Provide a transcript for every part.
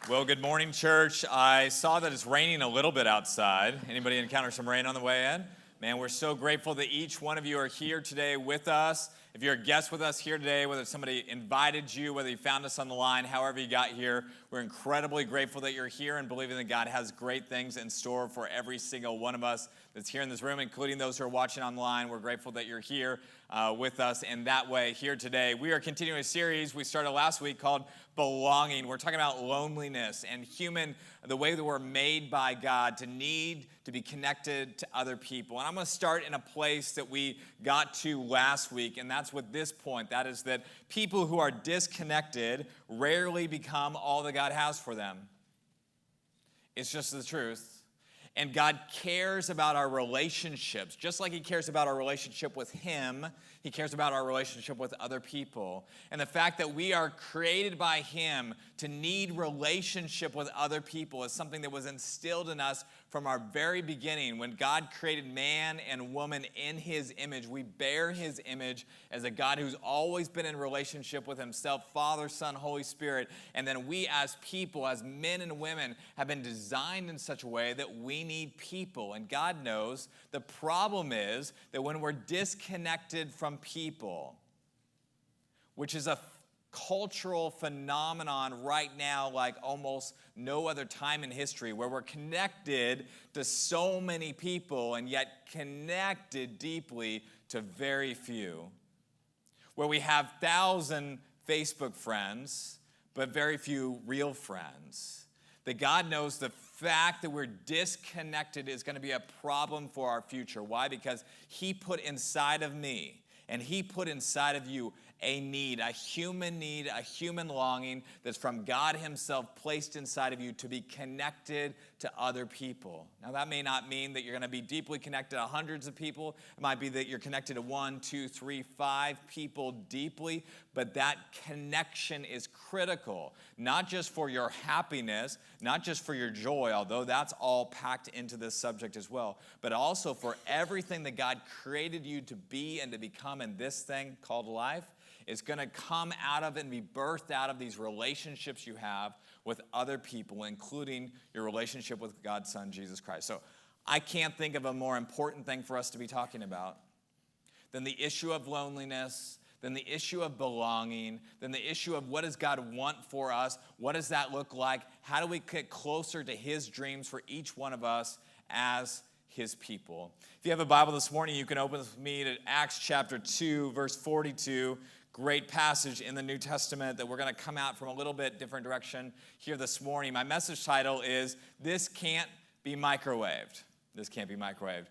Well, good morning, church. I saw that it's raining a little bit outside. Anybody encounter some rain on the way in? Man, we're so grateful that each one of you are here today with us. If you're a guest with us here today, whether somebody invited you, whether you found us on the line, however you got here, we're incredibly grateful that you're here and believing that God has great things in store for every single one of us that's here in this room, including those who are watching online. We're grateful that you're here with us in that way here today. We are continuing a series we started last week called Belonging. We're talking about loneliness and the way that we're made by God to need to be connected to other people. And I'm going to start in a place that we got to last week, and that's with this point. That is that people who are disconnected rarely become all that God has for them. It's just the truth. And God cares about our relationships. Just like he cares about our relationship with him, he cares about our relationship with other people. And the fact that we are created by him to need relationship with other people is something that was instilled in us from our very beginning. When God created man and woman in his image, we bear his image as a God who's always been in relationship with himself, Father, Son, Holy Spirit. And then we as people, as men and women, have been designed in such a way that we need people. And God knows the problem is that when we're disconnected from people, which is a cultural phenomenon right now like almost no other time in history, where we're connected to so many people and yet connected deeply to very few, where we have 1,000 Facebook friends but very few real friends. That God knows the fact that we're disconnected is going to be a problem for our future. Why? Because he put inside of me and he put inside of you a need, a human longing that's from God himself placed inside of you to be connected to other people. Now, that may not mean that you're going to be deeply connected to hundreds of people. It might be that you're connected to 1, 2, 3, 5 people deeply, but that connection is critical, not just for your happiness, not just for your joy, although that's all packed into this subject as well, but also for everything that God created you to be and to become in this thing called life. Is going to come out of and be birthed out of these relationships you have with other people, including your relationship with God's Son, Jesus Christ. So I can't think of a more important thing for us to be talking about than the issue of loneliness, than the issue of belonging, than the issue of what does God want for us, what does that look like, how do we get closer to his dreams for each one of us as his people. If you have a Bible this morning, you can open with me to Acts chapter 2, verse 42. Great passage in the New Testament that we're going to come out from a little bit different direction here this morning. My message title is, This Can't Be Microwaved. This can't be microwaved.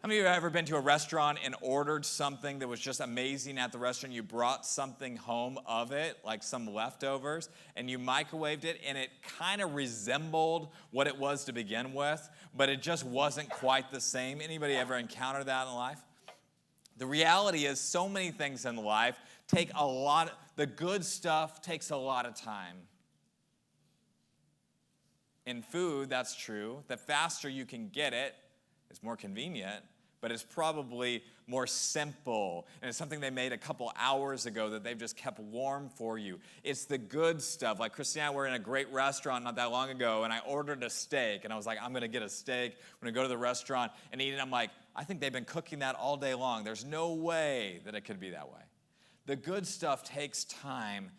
How many of you have ever been to a restaurant and ordered something that was just amazing at the restaurant? You brought something home of it, like some leftovers, and you microwaved it, and it kind of resembled what it was to begin with, but it just wasn't quite the same. Anybody ever encounter that in life? The reality is so many things in life take the good stuff takes a lot of time. In food, that's true. The faster you can get it, it's more convenient, but it's probably more simple. And it's something they made a couple hours ago that they've just kept warm for you. It's the good stuff. Like Christina and I were in a great restaurant not that long ago, and I ordered a steak, and I was like, I'm going to get a steak. I'm going to go to the restaurant and eat it. I'm like, I think they've been cooking that all day long. There's no way that it could be that way. The good stuff takes time.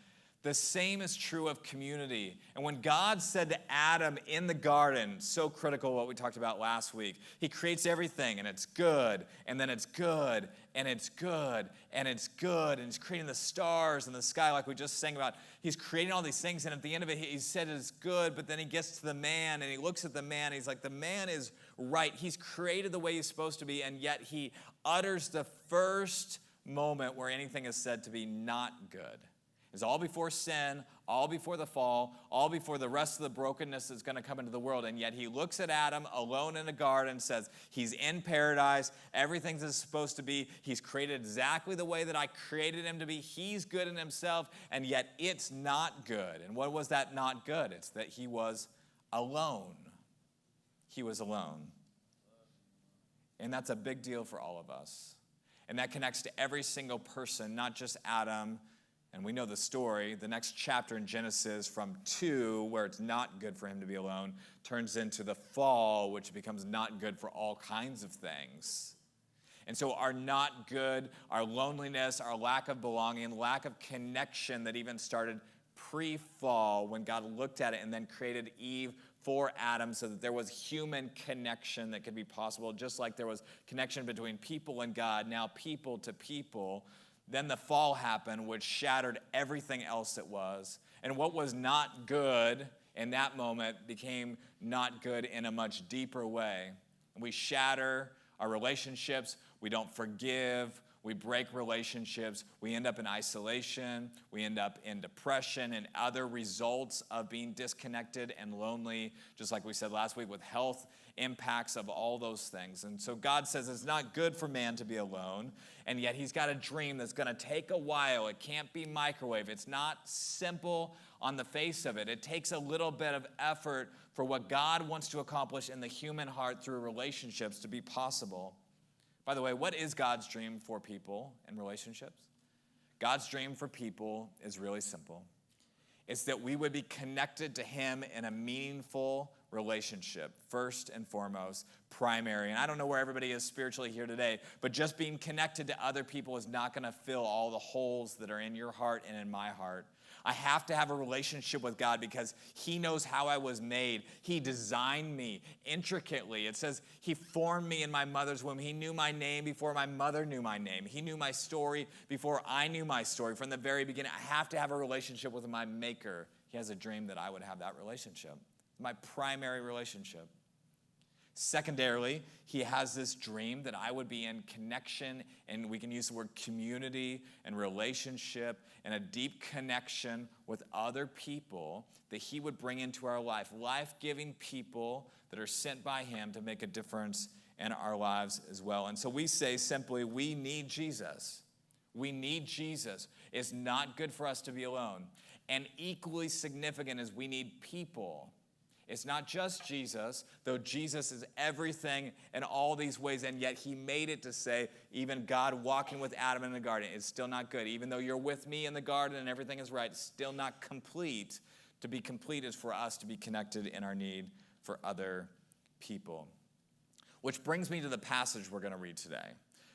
The same is true of community. And when God said to Adam in the garden, so critical what we talked about last week, he creates everything, and it's good, and then it's good, and it's good, and it's good, and he's creating the stars and the sky like we just sang about. He's creating all these things, and at the end of it, he said it's good, but then he gets to the man, and he looks at the man, and he's like, the man is right. He's created the way he's supposed to be, and yet he utters the first moment where anything is said to be not good. It's all before sin, all before the fall, all before the rest of the brokenness that's going to come into the world. And yet he looks at Adam alone in a garden, says he's in paradise, everything's as supposed to be. He's created exactly the way that I created him to be. He's good in himself, and yet it's not good. And what was that not good? It's that he was alone. He was alone. And that's a big deal for all of us. And that connects to every single person, not just Adam And we know the story. The next chapter in Genesis from 2, where it's not good for him to be alone, turns into the fall, which becomes not good for all kinds of things. And so our not good, our loneliness, our lack of belonging, lack of connection that even started pre-fall when God looked at it and then created Eve for Adam so that there was human connection that could be possible, just like there was connection between people and God, now people to people. Then the fall happened, which shattered everything else it was. And what was not good in that moment became not good in a much deeper way. And we shatter our relationships. We don't forgive. We break relationships. We end up in isolation. We end up in depression and other results of being disconnected and lonely, just like we said last week, with health impacts of all those things. And so God says it's not good for man to be alone, and yet he's got a dream that's going to take a while. It can't be microwave. It's not simple on the face of it. It takes a little bit of effort for what God wants to accomplish in the human heart through relationships to be possible. By the way, what is God's dream for people and relationships? God's dream for people is really simple. It's that we would be connected to him in a meaningful relationship, first and foremost, primary. And I don't know where everybody is spiritually here today, but just being connected to other people is not going to fill all the holes that are in your heart and in my heart. I have to have a relationship with God because he knows how I was made. He designed me intricately. It says he formed me in my mother's womb. He knew my name before my mother knew my name. He knew my story before I knew my story. From the very beginning, I have to have a relationship with my maker. He has a dream that I would have that relationship. My primary relationship. Secondarily, he has this dream that I would be in connection, and we can use the word community and relationship and a deep connection with other people that he would bring into our life, life-giving people that are sent by him to make a difference in our lives as well. And so we say simply, we need Jesus. We need Jesus. It's not good for us to be alone. And equally significant is we need people. It's not just Jesus, though Jesus is everything in all these ways, and yet he made it to say, even God walking with Adam in the garden, it's still not good. Even though you're with me in the garden and everything is right, it's still not complete. To be complete is for us to be connected in our need for other people. Which brings me to the passage we're going to read today.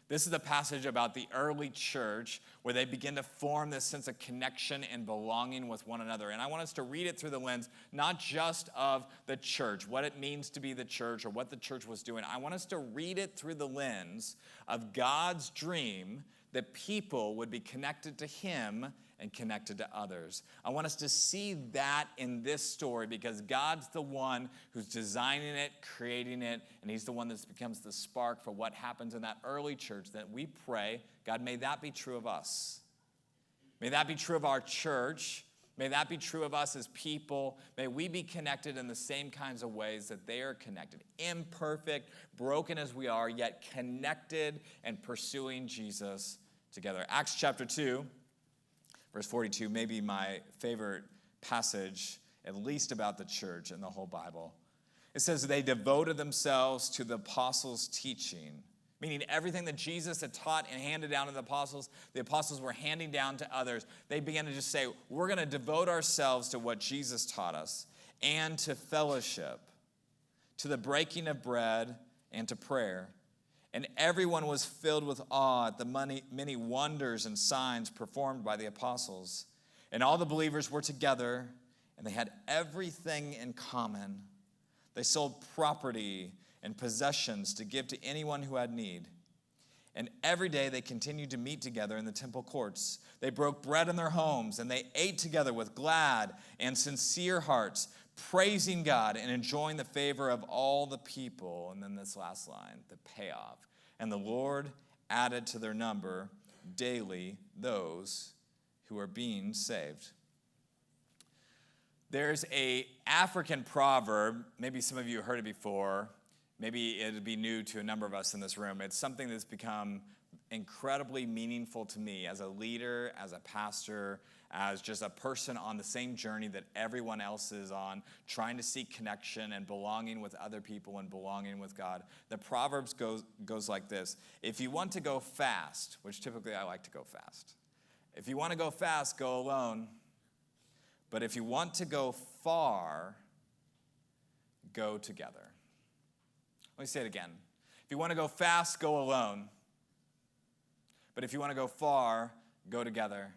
This is the passage about the early church where they begin to form this sense of connection and belonging with one another. And I want us to read it through the lens, not just of the church, what it means to be the church or what the church was doing. I want us to read it through the lens of God's dream that people would be connected to him and connected to others. I want us to see that in this story because God's the one who's designing it, creating it, and he's the one that becomes the spark for what happens in that early church that we pray, God, may that be true of us. May that be true of our church. May that be true of us as people. May we be connected in the same kinds of ways that they are connected. Imperfect, broken as we are, yet connected and pursuing Jesus together. Acts chapter 2. Verse 42 may be my favorite passage, at least about the church in the whole Bible. It says they devoted themselves to the apostles' teaching, meaning everything that Jesus had taught and handed down to the apostles were handing down to others. They began to just say, we're going to devote ourselves to what Jesus taught us and to fellowship, to the breaking of bread and to prayer. And everyone was filled with awe at the many wonders and signs performed by the apostles. And all the believers were together, and they had everything in common. They sold property and possessions to give to anyone who had need. And every day they continued to meet together in the temple courts. They broke bread in their homes, and they ate together with glad and sincere hearts, praising God and enjoying the favor of all the people. And then this last line, the payoff. And the Lord added to their number daily those who are being saved. There's an African proverb, maybe some of you heard it before, maybe it'd be new to a number of us in this room. It's something that's become incredibly meaningful to me as a leader, as a pastor, as just a person on the same journey that everyone else is on, trying to seek connection and belonging with other people and belonging with God. The Proverbs goes like this. If you want to go fast, which typically I like to go fast, If you want to go fast, go alone. But if you want to go far, go together. Let me say it again. If you want to go fast, go alone. But if you want to go far, go together.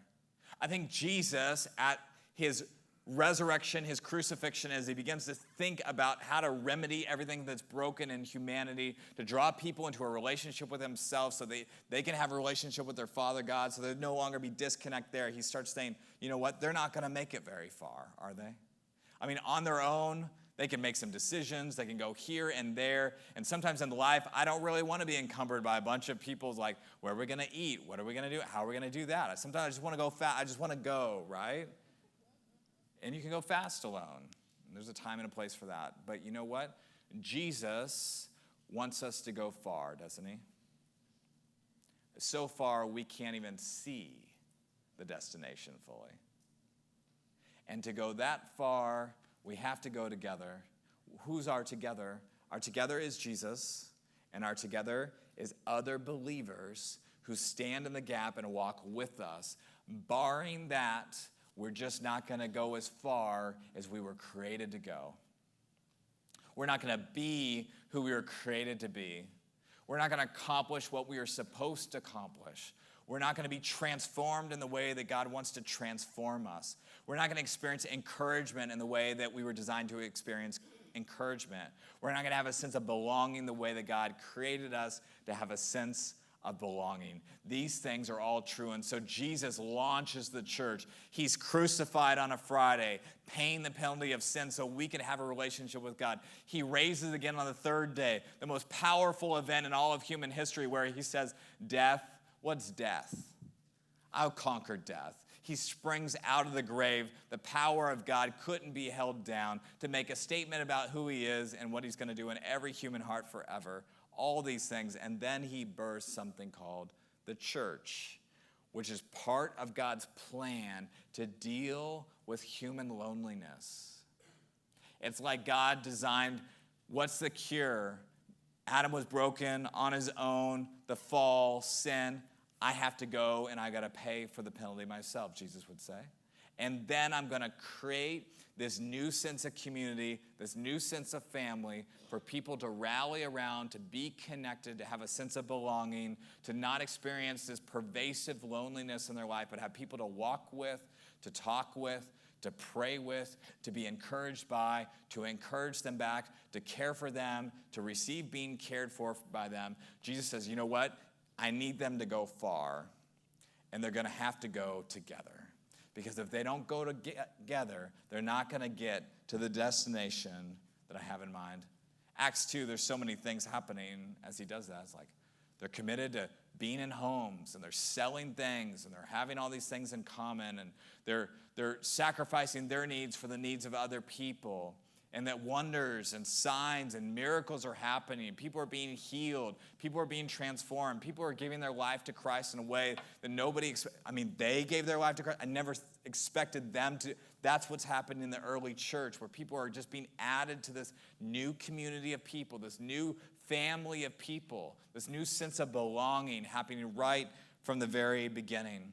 I think Jesus, at his resurrection, his crucifixion, as he begins to think about how to remedy everything that's broken in humanity, to draw people into a relationship with himself so they can have a relationship with their Father God, so there'd no longer be disconnect there. He starts saying, you know what, they're not going to make it very far, are they? I mean, on their own, they can make some decisions. They can go here and there. And sometimes in life, I don't really want to be encumbered by a bunch of people's like, where are we going to eat? What are we going to do? How are we going to do that? Sometimes I just want to go fast. I just want to go, right? And you can go fast alone. There's a time and a place for that. But you know what? Jesus wants us to go far, doesn't he? So far, we can't even see the destination fully. And to go that far, we have to go together. Who's our together? Our together is Jesus, and our together is other believers who stand in the gap and walk with us. Barring that, we're just not going to go as far as we were created to go. We're not going to be who we were created to be. We're not going to accomplish what we are supposed to accomplish. We're not going to be transformed in the way that God wants to transform us. We're not going to experience encouragement in the way that we were designed to experience encouragement. We're not going to have a sense of belonging the way that God created us to have a sense of belonging. These things are all true. And so Jesus launches the church. He's crucified on a Friday, paying the penalty of sin so we can have a relationship with God. He raises again on the third day, the most powerful event in all of human history, where he says, death, what's death? I'll conquer death. He springs out of the grave. The power of God couldn't be held down to make a statement about who he is and what he's going to do in every human heart forever. All these things. And then he births something called the church, which is part of God's plan to deal with human loneliness. It's like God designed, what's the cure? Adam was broken on his own, the fall, sin. I have to go and I got to pay for the penalty myself, Jesus would say. And then I'm going to create this new sense of community, this new sense of family for people to rally around, to be connected, to have a sense of belonging, to not experience this pervasive loneliness in their life, but have people to walk with, to talk with, to pray with, to be encouraged by, to encourage them back, to care for them, to receive being cared for by them. Jesus says, you know what? I need them to go far, and they're going to have to go together. Because if they don't go together, they're not going to get to the destination that I have in mind. Acts 2, there's so many things happening as he does that. It's like they're committed to being in homes, and they're selling things, and they're having all these things in common, and they're sacrificing their needs for the needs of other people. And that wonders and signs and miracles are happening. People are being healed. People are being transformed. People are giving their life to Christ in a way that they gave their life to Christ. I never expected them to. That's what's happening in the early church, where people are just being added to this new community of people, this new family of people, this new sense of belonging happening right from the very beginning.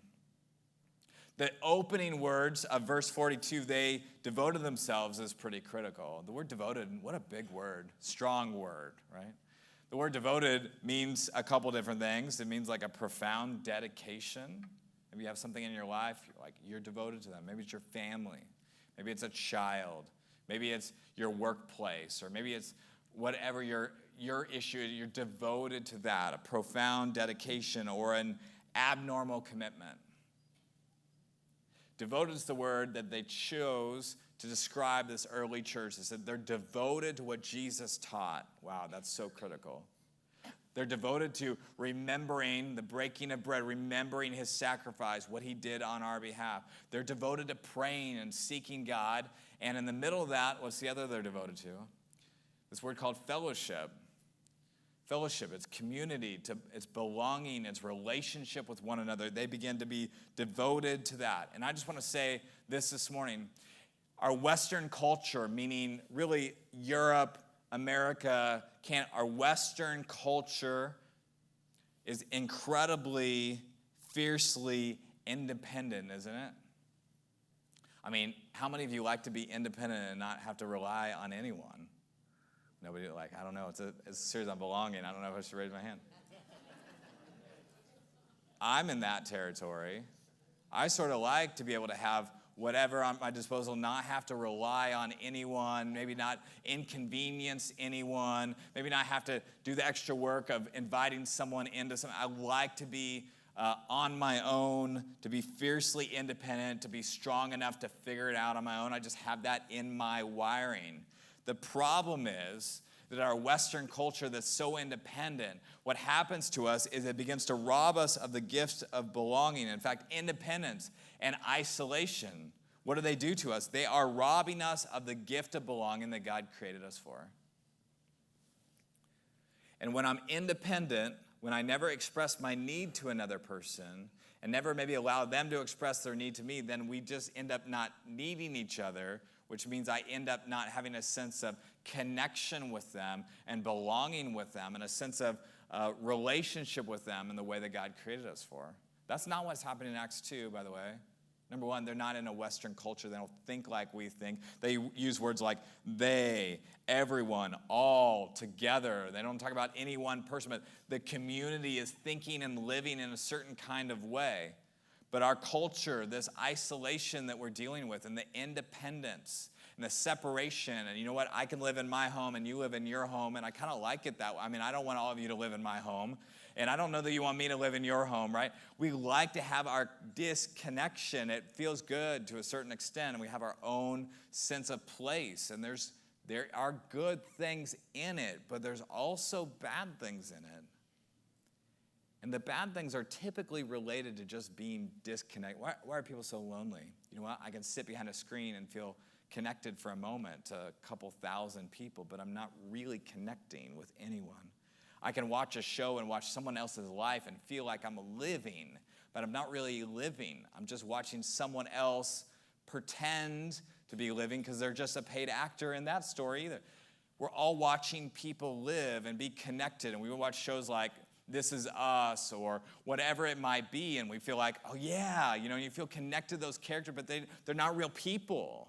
The opening words of verse 42, they devoted themselves, is pretty critical. The word devoted, what a big word, strong word, right? The word devoted means a couple different things. It means like a profound dedication. Maybe you have something in your life, you're devoted to them. Maybe it's your family. Maybe it's a child. Maybe it's your workplace, or maybe it's whatever your issue is. You're devoted to that, a profound dedication or an abnormal commitment. Devoted is the word that they chose to describe this early church. They said they're devoted to what Jesus taught. Wow, that's so critical. They're devoted to remembering the breaking of bread, remembering his sacrifice, what he did on our behalf. They're devoted to praying and seeking God. And in the middle of that, what's the other they're devoted to? This word called fellowship. Fellowship, it's community, it's belonging, it's relationship with one another. They begin to be devoted to that. And I just want to say this morning. Our Western culture, meaning really Europe, America, our Western culture is incredibly, fiercely independent, isn't it? I mean, how many of you like to be independent and not have to rely on anyone? Nobody, I don't know. It's a series on belonging. I don't know if I should raise my hand. I'm in that territory. I sort of like to be able to have whatever at my disposal, not have to rely on anyone, maybe not inconvenience anyone, maybe not have to do the extra work of inviting someone into something. I like to be on my own, to be fiercely independent, to be strong enough to figure it out on my own. I just have that in my wiring. The problem is that our Western culture that's so independent, what happens to us is it begins to rob us of the gift of belonging. In fact, independence and isolation, what do they do to us? They are robbing us of the gift of belonging that God created us for. And when I'm independent, when I never express my need to another person and never maybe allow them to express their need to me, then we just end up not needing each other, which means I end up not having a sense of connection with them and belonging with them and a sense of relationship with them in the way that God created us for. That's not what's happening in Acts 2, by the way. Number one, they're not in a Western culture. They don't think like we think. They use words like they, everyone, all, together. They don't talk about any one person, but the community is thinking and living in a certain kind of way. But our culture, this isolation that we're dealing with and the independence and the separation, and you know what, I can live in my home and you live in your home, and I kind of like it that way. I mean, I don't want all of you to live in my home, and I don't know that you want me to live in your home, right? We like to have our disconnection. It feels good to a certain extent, and we have our own sense of place, and there are good things in it, but there's also bad things in it. And the bad things are typically related to just being disconnected. Why are people so lonely? You know what? I can sit behind a screen and feel connected for a moment to a couple thousand people, but I'm not really connecting with anyone. I can watch a show and watch someone else's life and feel like I'm living, but I'm not really living. I'm just watching someone else pretend to be living because they're just a paid actor in that story either. We're all watching people live and be connected, and we watch shows like This Is Us or whatever it might be, and we feel like, oh yeah, you know, you feel connected to those characters, but they're not real people.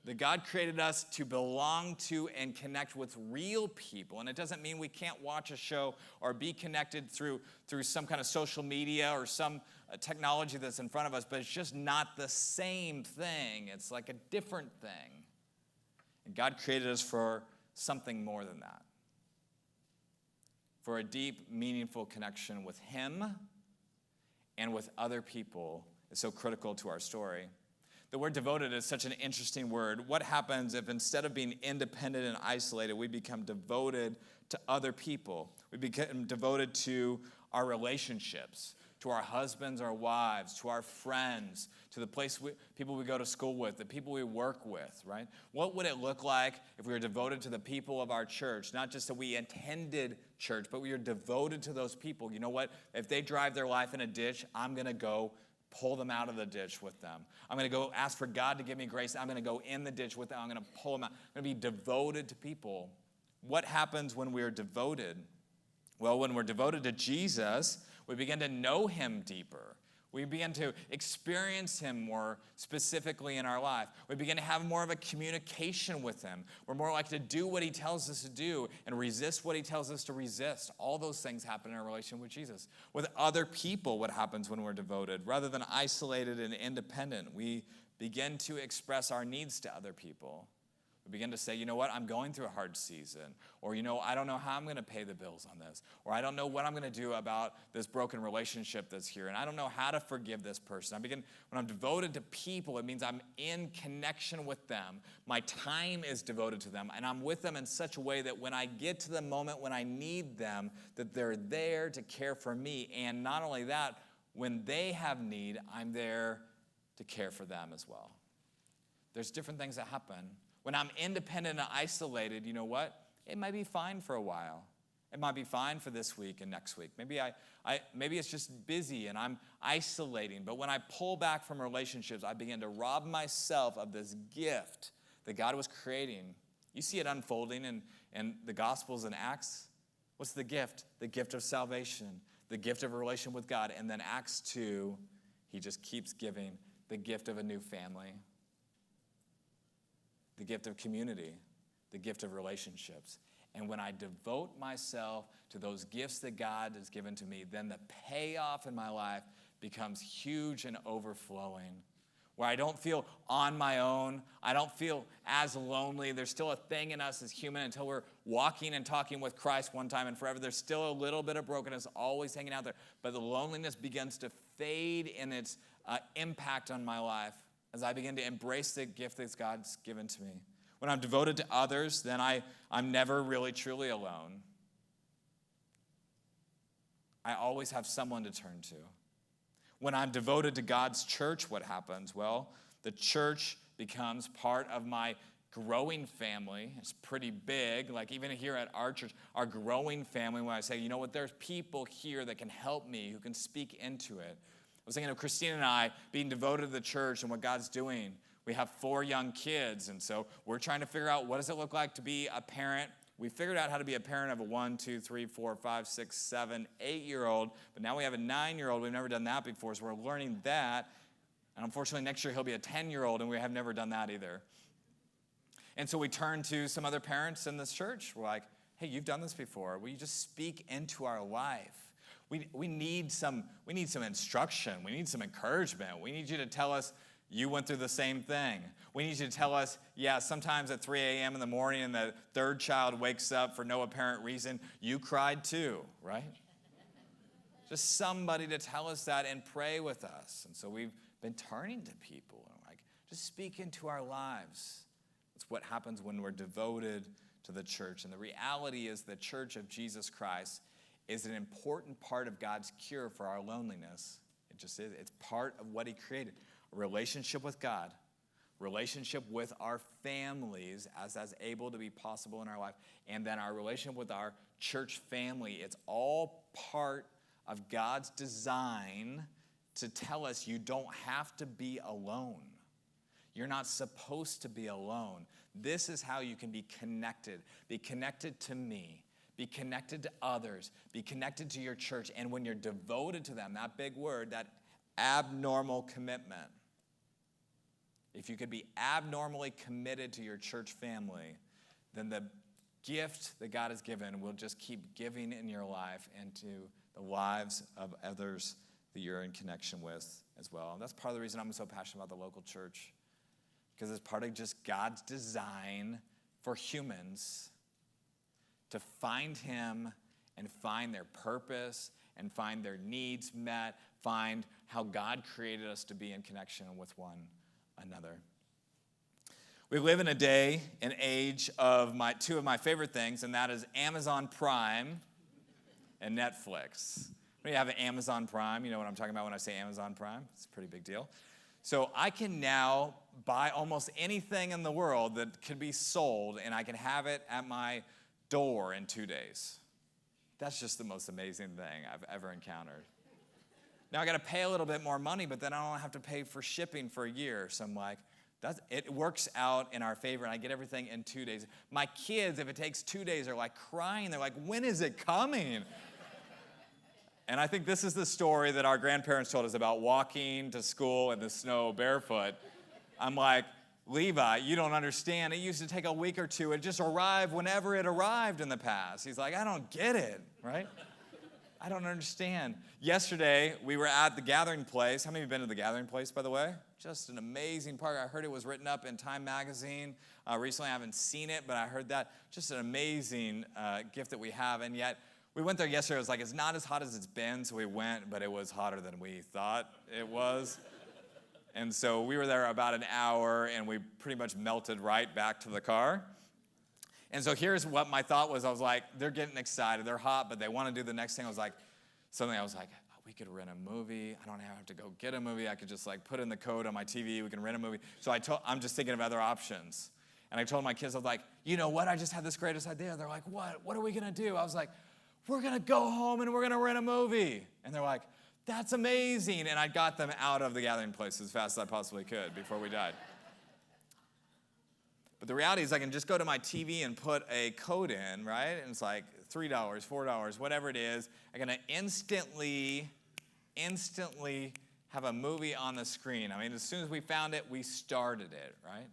That God created us to belong to and connect with real people. And it doesn't mean we can't watch a show or be connected through some kind of social media or some technology that's in front of us, but it's just not the same thing. It's like a different thing. And God created us for something more than that. For a deep, meaningful connection with Him and with other people is so critical to our story. The word devoted is such an interesting word. What happens if instead of being independent and isolated, we become devoted to other people? We become devoted to our relationships, to our husbands, our wives, to our friends, to the people we go to school with, the people we work with, right? What would it look like if we were devoted to the people of our church? Not just that we attended church, but we are devoted to those people. You know what? If they drive their life in a ditch, I'm going to go pull them out of the ditch with them. I'm going to go ask for God to give me grace. I'm going to go in the ditch with them. I'm going to pull them out. I'm going to be devoted to people. What happens when we're devoted? Well, when we're devoted to Jesus, we begin to know Him deeper. We begin to experience Him more specifically in our life. We begin to have more of a communication with Him. We're more likely to do what He tells us to do and resist what He tells us to resist. All those things happen in our relation with Jesus. With other people, what happens when we're devoted? Rather than isolated and independent, we begin to express our needs to other people. We begin to say, you know what, I'm going through a hard season. Or, you know, I don't know how I'm going to pay the bills on this. Or I don't know what I'm going to do about this broken relationship that's here. And I don't know how to forgive this person. When I'm devoted to people, it means I'm in connection with them. My time is devoted to them. And I'm with them in such a way that when I get to the moment when I need them, that they're there to care for me. And not only that, when they have need, I'm there to care for them as well. There's different things that happen. When I'm independent and isolated, you know what? It might be fine for a while. It might be fine for this week and next week. Maybe maybe it's just busy and I'm isolating. But when I pull back from relationships, I begin to rob myself of this gift that God was creating. You see it unfolding in the Gospels and Acts. What's the gift? The gift of salvation. the gift of a relation with God. And then Acts 2, he just keeps giving the gift of a new family, the gift of community, the gift of relationships. And when I devote myself to those gifts that God has given to me, then the payoff in my life becomes huge and overflowing, where I don't feel on my own. I don't feel as lonely. There's still a thing in us as human until we're walking and talking with Christ one time and forever. There's still a little bit of brokenness always hanging out there. But the loneliness begins to fade in its impact on my life as I begin to embrace the gift that God's given to me. When I'm devoted to others, then I'm never really truly alone. I always have someone to turn to. When I'm devoted to God's church, what happens? Well, the church becomes part of my growing family. It's pretty big. Like even here at our church, our growing family, when I say, you know what, there's people here that can help me, who can speak into it. I was thinking of Christine and I being devoted to the church and what God's doing. We have 4 young kids, and so we're trying to figure out what does it look like to be a parent. We figured out how to be a parent of a 1, 2, 3, 4, 5, 6, 7, 8-year-old, but now we have a 9-year-old. We've never done that before, so we're learning that. And unfortunately, next year he'll be a 10-year-old, and we have never done that either. And so we turn to some other parents in this church. We're like, hey, you've done this before. Will you just speak into our life? We need some instruction. We need some encouragement. We need you to tell us you went through the same thing. We need you to tell us, yeah, sometimes at 3 a.m. in the morning and the third child wakes up for no apparent reason, you cried too, right? Just somebody to tell us that and pray with us. And so we've been turning to people and like, just speak into our lives. That's what happens when we're devoted to the church. And the reality is the church of Jesus Christ is an important part of God's cure for our loneliness. It just is. It's part of what he created. A relationship with God, relationship with our families as that's able to be possible in our life, and then our relationship with our church family. It's all part of God's design to tell us you don't have to be alone. You're not supposed to be alone. This is how you can be connected. Be connected to me. Be connected to others. Be connected to your church. And when you're devoted to them, that big word, that abnormal commitment. If you could be abnormally committed to your church family, then the gift that God has given will just keep giving in your life and to the lives of others that you're in connection with as well. And that's part of the reason I'm so passionate about the local church, because it's part of just God's design for humans to find him and find their purpose and find their needs met, find how God created us to be in connection with one another. We live in a day and age of two of my favorite things, and that is Amazon Prime and Netflix. When you have an Amazon Prime, you know what I'm talking about when I say Amazon Prime. It's a pretty big deal. So I can now buy almost anything in the world that could be sold, and I can have it at my door in 2 days. That's just the most amazing thing I've ever encountered. Now I got to pay a little bit more money, but then I don't have to pay for shipping for a year. So I'm like, it works out in our favor, and I get everything in 2 days. My kids, if it takes 2 days, are like crying. They're like, when is it coming? And I think this is the story that our grandparents told us about walking to school in the snow barefoot. I'm like, Levi, you don't understand. It used to take a week or two. It just arrived whenever it arrived in the past. He's like, I don't get it, right? I don't understand. Yesterday, we were at the Gathering Place. How many of you have been to the Gathering Place, by the way? Just an amazing park. I heard it was written up in Time Magazine. Recently, I haven't seen it, but I heard that. Just an amazing gift that we have. And yet, we went there yesterday. It was like, it's not as hot as it's been, so we went, but it was hotter than we thought it was. And so we were there about an hour, and we pretty much melted right back to the car. And so here's what my thought was. I was like, they're getting excited. They're hot, but they want to do the next thing. I was like, oh, we could rent a movie. I don't have to go get a movie. I could just like put in the code on my TV. We can rent a movie. So I'm just thinking of other options. And I told my kids, I was like, you know what? I just had this greatest idea. They're like, what? What are we going to do? I was like, we're going to go home and we're going to rent a movie. And they're like, that's amazing. And I got them out of the Gathering Place as fast as I possibly could before we died. But the reality is I can just go to my TV and put a code in, right? And it's like $3, $4, whatever it is, are going to instantly have a movie on the screen. I mean, as soon as we found it, we started it, right?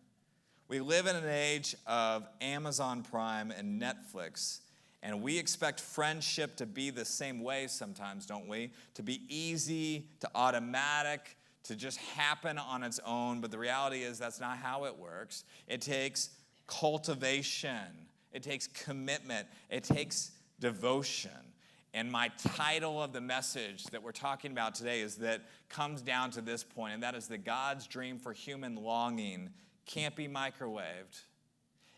We live in an age of Amazon Prime and Netflix, and we expect friendship to be the same way sometimes, don't we? To be easy, to automatic, to just happen on its own. But the reality is that's not how it works. It takes cultivation. It takes commitment. It takes devotion. And my title of the message that we're talking about today is that comes down to this point, and that is that God's dream for human longing can't be microwaved.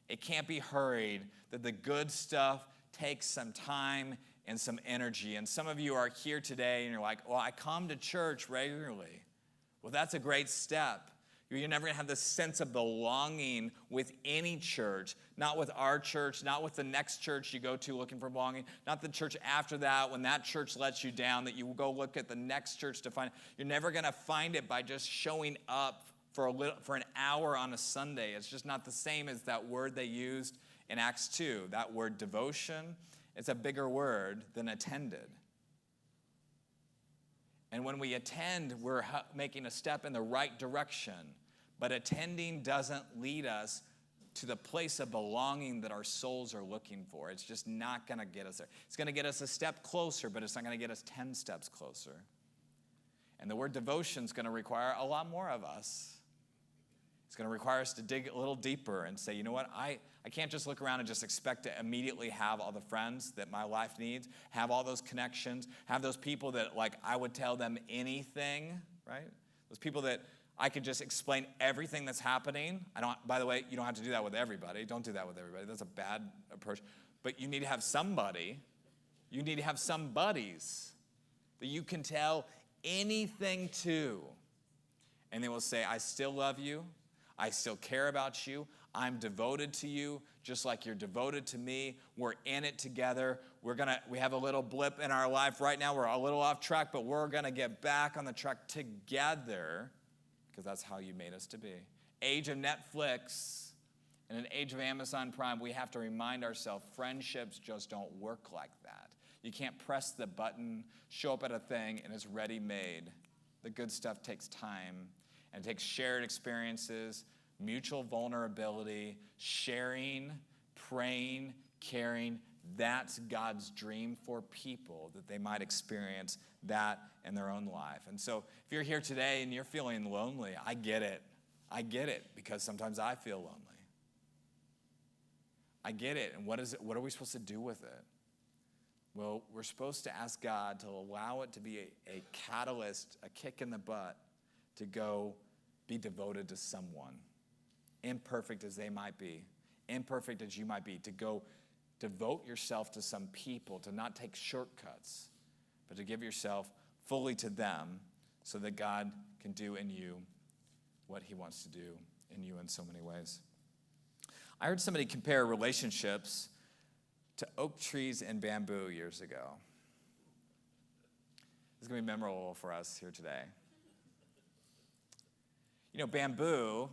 It can't be hurried, that the good stuff takes some time and some energy. And some of you are here today and you're like, well, I come to church regularly. Well, that's a great step. You're never going to have this sense of belonging with any church, not with our church, not with the next church you go to looking for belonging, not the church after that when that church lets you down, that you go look at the next church to find it. You're never going to find it by just showing up for an hour on a Sunday. It's just not the same as that word they used in Acts 2. That word devotion, it's a bigger word than attended. And when we attend, we're making a step in the right direction. But attending doesn't lead us to the place of belonging that our souls are looking for. It's just not going to get us there. It's going to get us a step closer, but it's not going to get us 10 steps closer. And the word devotion is going to require a lot more of us. It's going to require us to dig a little deeper and say, you know what, I can't just look around and just expect to immediately have all the friends that my life needs, have all those connections, have those people that, like, I would tell them anything, right? Those people that I could just explain everything that's happening. By the way, you don't have to do that with everybody. Don't do that with everybody. That's a bad approach. But you need to have somebody. You need to have some buddies that you can tell anything to. And they will say, I still love you. I still care about you. I'm devoted to you, just like you're devoted to me. We're in it together. We have a little blip in our life right now. We're a little off track, but we're going to get back on the track together because that's how you made us to be. Age of Netflix and an age of Amazon Prime, we have to remind ourselves friendships just don't work like that. You can't press the button, show up at a thing, and it's ready-made. The good stuff takes time. And it takes shared experiences, mutual vulnerability, sharing, praying, caring. That's God's dream for people, that they might experience that in their own life. And so if you're here today and you're feeling lonely, I get it. I get it, because sometimes I feel lonely. I get it. And what are we supposed to do with it? Well, we're supposed to ask God to allow it to be a catalyst, a kick in the butt, to go be devoted to someone, imperfect as they might be, imperfect as you might be, to go devote yourself to some people, to not take shortcuts, but to give yourself fully to them so that God can do in you what he wants to do in you in so many ways. I heard somebody compare relationships to oak trees and bamboo years ago. This is going to be memorable for us here today. You know, bamboo,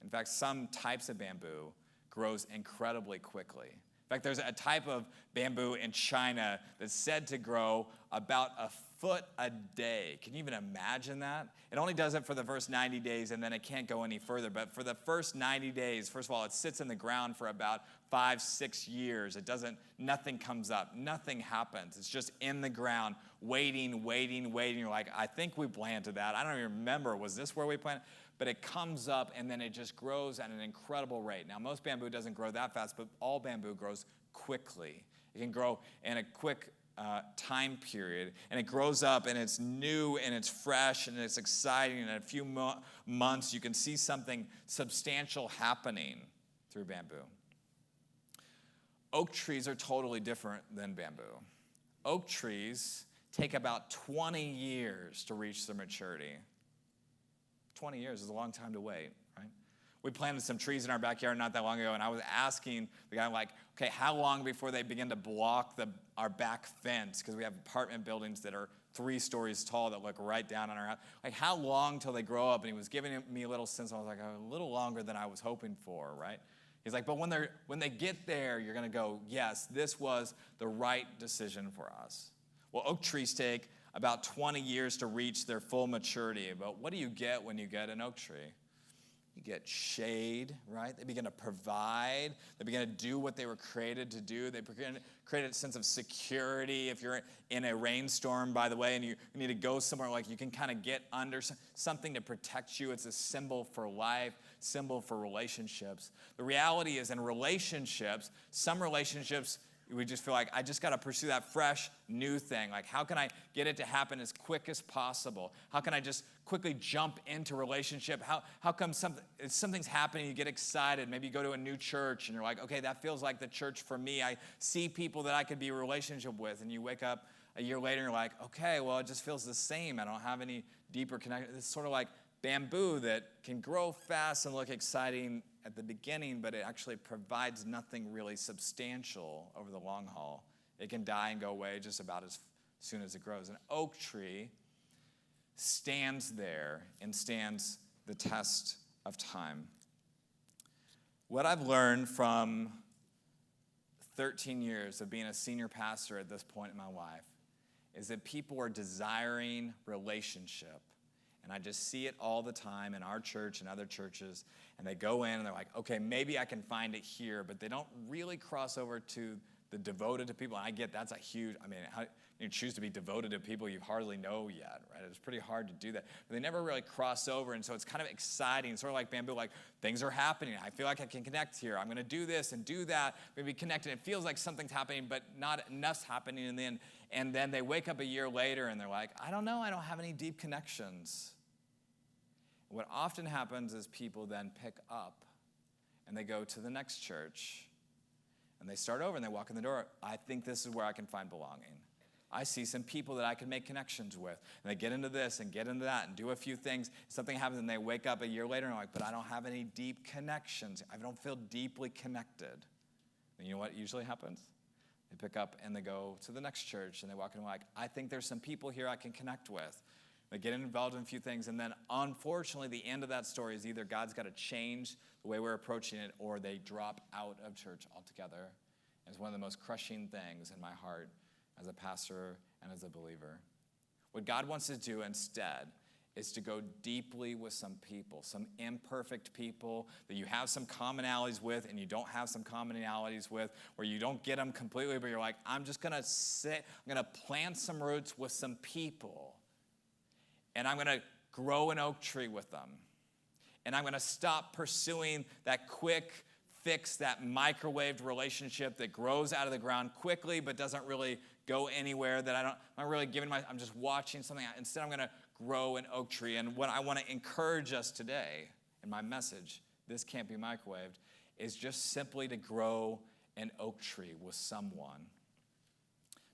in fact, some types of bamboo grows incredibly quickly. In fact, there's a type of bamboo in China that's said to grow about a foot a day. Can you even imagine that? It only does it for the first 90 days, and then it can't go any further. But for the first 90 days, first of all, it sits in the ground for about 5-6 years. Nothing comes up. Nothing happens. It's just in the ground, waiting. You're like, I think we planted that. I don't even remember. Was this where we planted? But it comes up, and then it just grows at an incredible rate. Now, most bamboo doesn't grow that fast, but all bamboo grows quickly. It can grow in a quick time period, and it grows up, and it's new, and it's fresh, and it's exciting. And in a few months, you can see something substantial happening through bamboo. Oak trees are totally different than bamboo. Oak trees take about 20 years to reach their maturity. 20 years is a long time to wait, right? We planted some trees in our backyard not that long ago, and I was asking the guy, like, okay, how long before they begin to block our back fence? Because we have apartment buildings that are 3 stories tall that look right down on our house. Like, how long till they grow up? And he was giving me a little sense. I was like, a little longer than I was hoping for, right? He's like, but when they get there, you're going to go, yes, this was the right decision for us. Well, oak trees take about 20 years to reach their full maturity. But what do you get when you get an oak tree? You get shade, right? They begin to provide. They begin to do what they were created to do. They begin to create a sense of security. If you're in a rainstorm, by the way, and you need to go somewhere, like you can kind of get under something to protect you. It's a symbol for life, symbol for relationships. The reality is in relationships, some relationships, we just feel like, I just got to pursue that fresh, new thing. Like, how can I get it to happen as quick as possible? How can I just quickly jump into relationship? How come something's happening, you get excited. Maybe you go to a new church, and you're like, okay, that feels like the church for me. I see people that I could be in a relationship with. And you wake up a year later, and you're like, okay, well, it just feels the same. I don't have any deeper connection. It's sort of like bamboo that can grow fast and look exciting at the beginning, but it actually provides nothing really substantial over the long haul. It can die and go away just about as soon as it grows. An oak tree stands there and stands the test of time. What I've learned from 13 years of being a senior pastor at this point in my life is that people are desiring relationship. And I just see it all the time in our church and other churches. And they go in and they're like, okay, maybe I can find it here. But they don't really cross over to the devoted to people. And I get that's a huge, how you choose to be devoted to people you hardly know yet, right? It's pretty hard to do that. But they never really cross over. And so it's kind of exciting, sort of like bamboo, like things are happening. I feel like I can connect here. I'm going to do this and do that, maybe connect. And it feels like something's happening, but not enough's happening. And then they wake up a year later and they're like, I don't know, I don't have any deep connections. What often happens is people then pick up and they go to the next church and they start over and they walk in the door. I think this is where I can find belonging. I see some people that I can make connections with. And they get into this and get into that and do a few things. Something happens and they wake up a year later and they're like, but I don't have any deep connections. I don't feel deeply connected. And you know what usually happens? They pick up and they go to the next church and they walk in and like, I think there's some people here I can connect with. They get involved in a few things, and then unfortunately the end of that story is either God's got to change the way we're approaching it or they drop out of church altogether. It's one of the most crushing things in my heart as a pastor and as a believer. What God wants to do instead is to go deeply with some people, some imperfect people that you have some commonalities with and you don't have some commonalities with, where you don't get them completely, but you're like, I'm going to plant some roots with some people. And I'm going to grow an oak tree with them. And I'm going to stop pursuing that quick fix, that microwaved relationship that grows out of the ground quickly but doesn't really go anywhere, that I'm not really I'm just watching something. Instead, I'm going to grow an oak tree. And what I want to encourage us today in my message, this can't be microwaved, is just simply to grow an oak tree with someone.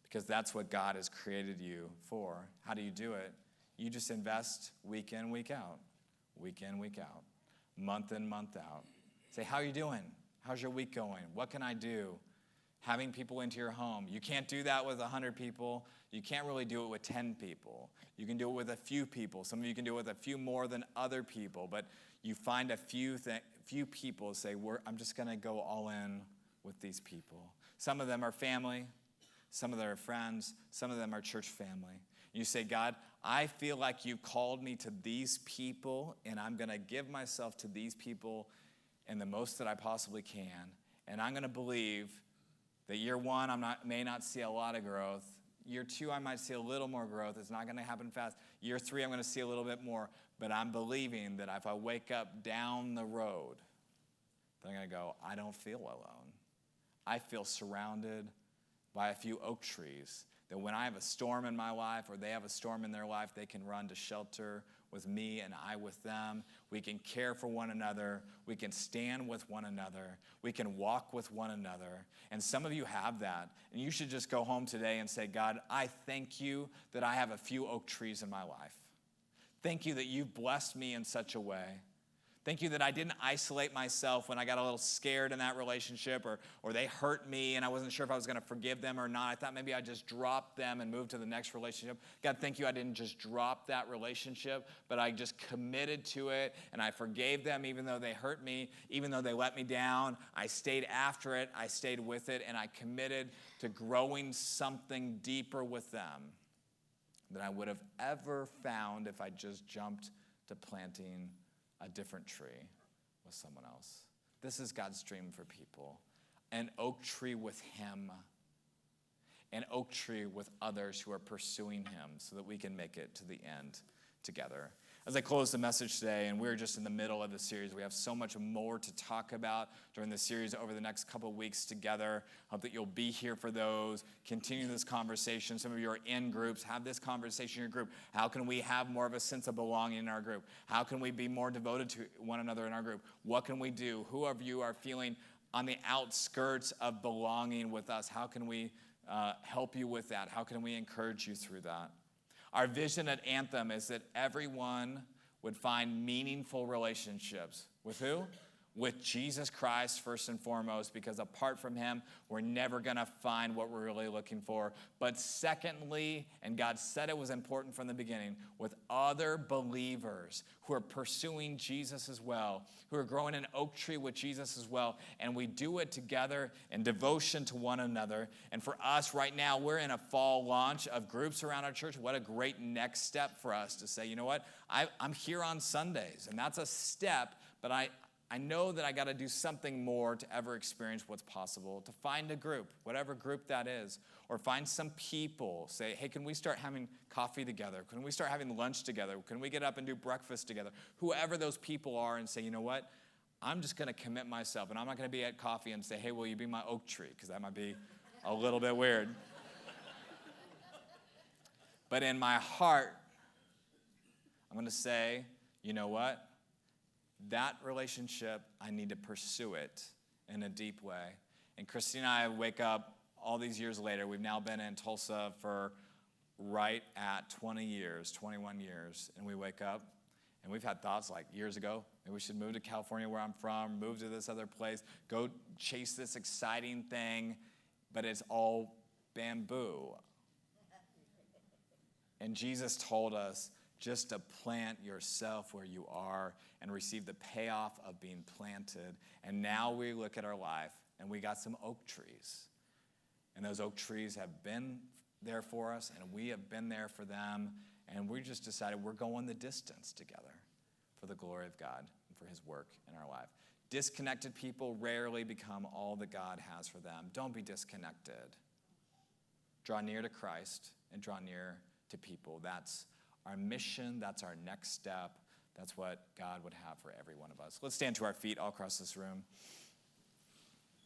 Because that's what God has created you for. How do you do it? You just invest week in, week out, month in, month out. Say, how are you doing? How's your week going? What can I do? Having people into your home. You can't do that with 100 people. You can't really do it with 10 people. You can do it with a few people. Some of you can do it with a few more than other people. But you find a few people say, I'm just going to go all in with these people. Some of them are family. Some of them are friends. Some of them are church family. You say, God, I feel like you called me to these people, and I'm going to give myself to these people in the most that I possibly can. And I'm going to believe that year one, may not see a lot of growth. Year two, I might see a little more growth. It's not going to happen fast. Year three, I'm going to see a little bit more. But I'm believing that if I wake up down the road, then I'm going to go, I don't feel alone. I feel surrounded by a few oak trees. That when I have a storm in my life or they have a storm in their life, they can run to shelter with me and I with them. We can care for one another. We can stand with one another. We can walk with one another. And some of you have that. And you should just go home today and say, God, I thank you that I have a few oak trees in my life. Thank you that you've blessed me in such a way Thank you that I didn't isolate myself when I got a little scared in that relationship or they hurt me and I wasn't sure if I was going to forgive them or not. I thought maybe I'd just drop them and move to the next relationship. God, thank you I didn't just drop that relationship, but I just committed to it and I forgave them even though they hurt me, even though they let me down. I stayed after it, I stayed with it, and I committed to growing something deeper with them than I would have ever found if I just jumped to planting a different tree with someone else. This is God's dream for people. An oak tree with him. An oak tree with others who are pursuing him so that we can make it to the end together. As I close the message today, and we're just in the middle of the series, we have so much more to talk about during the series over the next couple of weeks together. Hope that you'll be here for those. Continue this conversation. Some of you are in groups. Have this conversation in your group. How can we have more of a sense of belonging in our group? How can we be more devoted to one another in our group? What can we do? Who of you are feeling on the outskirts of belonging with us? How can we help you with that? How can we encourage you through that? Our vision at Anthem is that everyone would find meaningful relationships. With who? With Jesus Christ first and foremost, because apart from him, we're never going to find what we're really looking for. But secondly, and God said it was important from the beginning, with other believers who are pursuing Jesus as well, who are growing an oak tree with Jesus as well, and we do it together in devotion to one another. And for us right now, we're in a fall launch of groups around our church. What a great next step for us to say, you know what, I'm here on Sundays, and that's a step, but I know that I got to do something more to ever experience what's possible, to find a group, whatever group that is, or find some people, say, hey, can we start having coffee together? Can we start having lunch together? Can we get up and do breakfast together? Whoever those people are, and say, you know what? I'm just going to commit myself, and I'm not going to be at coffee and say, hey, will you be my oak tree? Because that might be a little bit weird. But in my heart, I'm going to say, you know what? That relationship, I need to pursue it in a deep way. And Christine and I wake up all these years later. We've now been in Tulsa for right at 20 years, 21 years. And we wake up, and we've had thoughts like years ago, maybe we should move to California where I'm from, move to this other place, go chase this exciting thing, but it's all bamboo. And Jesus told us just to plant yourself where you are and receive the payoff of being planted. And now we look at our life, and we got some oak trees. And those oak trees have been there for us, and we have been there for them. And we just decided we're going the distance together for the glory of God and for his work in our life. Disconnected people rarely become all that God has for them. Don't be disconnected. Draw near to Christ and draw near to people. That's our mission. That's our next step. That's what God would have for every one of us. Let's stand to our feet all across this room.